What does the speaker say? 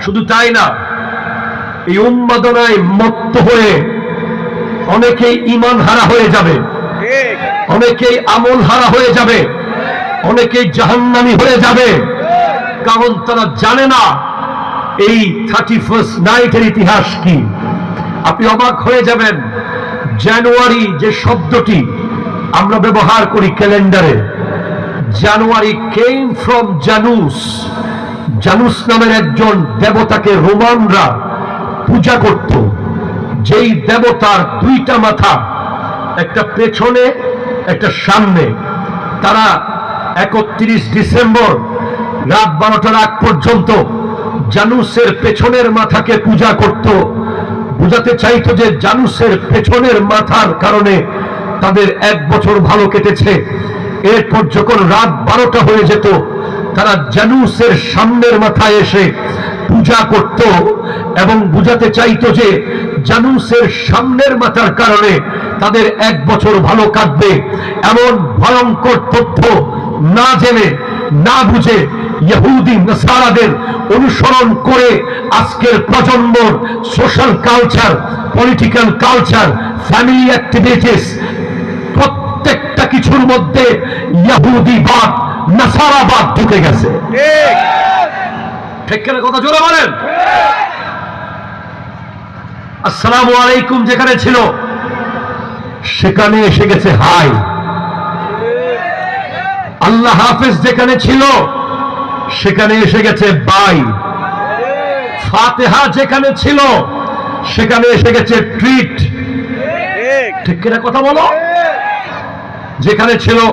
শুধু তাই না, এই উন্মাদনায় মত্ত হয়ে অনেকেই ঈমান হারা হয়ে যাবে, অনেকেই আমল হারা হয়ে যাবে, অনেকেই জাহান্নামী হয়ে যাবে, কারণ তারা জানে না এই 31st নাইটের ইতিহাস কি। আপনি অবাক হয়ে যাবেন, জানুয়ারি যে শব্দটি আমরা ব্যবহার করি ক্যালেন্ডারে, জানুয়ারি কেম ফ্রম জানুস। জানুস নামের একজন দেবতাকে রোমানরা পূজা করত, যেই দেবতার দুইটা মাথা, একটা পেছনে একটা সামনে। তারা 31 ডিসেম্বর রাত 12টার আগ পর্যন্ত জানুসের পেছনের মাথাকে পূজা করত, বুঝাতে চাইতো যে জানুসের পেছনের মাথার কারণে তাদের 1 বছর ভালো কেটেছে। এরপর যখন রাত 12টা হয়ে যেত, তারা জানুসের সামনের মাথায় এসে পূজা করত এবং বুঝাতে চাইতো যে জানুসের সামনের মাথার কারণে তাদের 1 বছর ভালো কাটবে। এমন ভয়ঙ্কর তথ্য না জেনে না বুঝে ইহুদি নাসারাদের অনুসরণ করে আজকের প্রজন্মর social culture, political culture, family activities, প্রত্যেকটা কিছুর মধ্যে ইহুদিবাদ, নাসারাবাদ ঢুকে গেছে। ঠিক কিনা? কথা জোরে বলেন। আসসালামু আলাইকুম যেখানে ছিল সেখানে এসে গেছে হাই। আল্লাহ হাফেজ যেখানে ছিল সেখানে এসে গেছে বাই। ফাতেহা যেখানে ছিল সেখানে এসে গেছে ট্রিট। ঠিক কিনা? কথা বলো। যেখানে ছিল